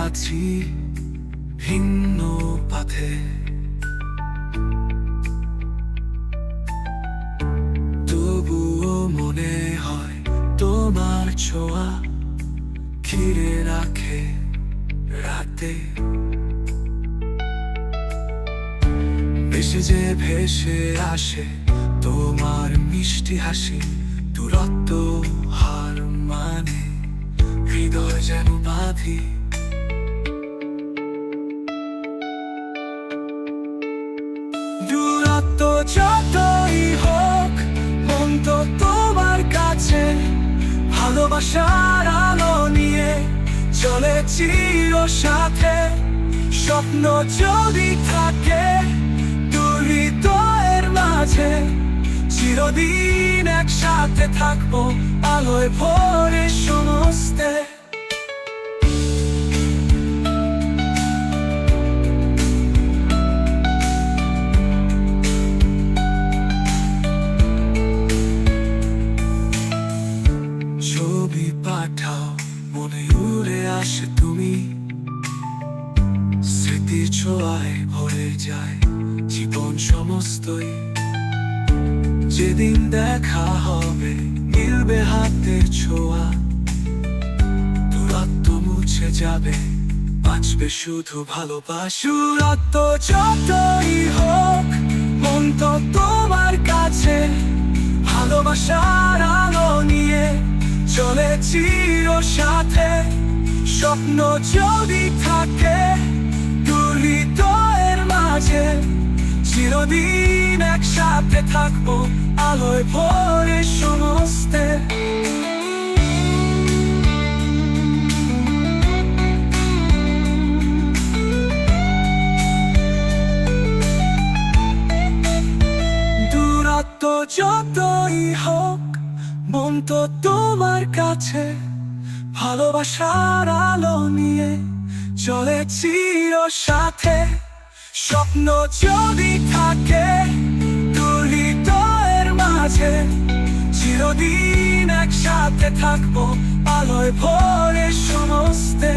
আছি ভিন্ন পথে, তবুও মনে হয় তোমার ছোঁয়া ঘিরে রাখে রাতে। ভেসে যে ভেসে আসে তোমার মিষ্টি হাসি, দূরত্ব হার মানে হৃদয় যেন বাঁধি। দূরত্ব যতই হোক মন তো তোমার কাছে, ভালোবাসার আলো নিয়ে চলে চির সাথে। স্বপ্ন যদি থাকে দুই হৃদয়ের মাঝে, চিরদিন একসাথে থাকবো আলোয় ভরে সমস্তে। ছবি পাঠাও মনে উড়ে আসে তুমি, স্মৃতির ছোঁয়ায় ভরে যায় জীবন সমস্তই। যেদিন দেখা হবে মিলবে হাতের ছোঁয়া, দূরত্ব মুছে যাবে বাঁচবে শুধু ভালোবাসা। দূরত্ব যতই হোক মন তো তোমার কাছে, ভালোবাসার আলো নিয়ে চলে চির সাথে। স্বপ্ন যদি থাকে দুই হৃদয়ের মাঝে, চিরদিন একসাথে থাকবো আলোয় ভরে সমস্তে। দূরত্ব যতই হোক মন তো তোমার কাছে, ভালোবাসার আলো নিয়ে চলে চির সাথে। স্বপ্ন যদি থাকে দুই হৃদয়ের মাঝে, চিরদিন একসাথে থাকবো আলোয় ভরে সমস্তে।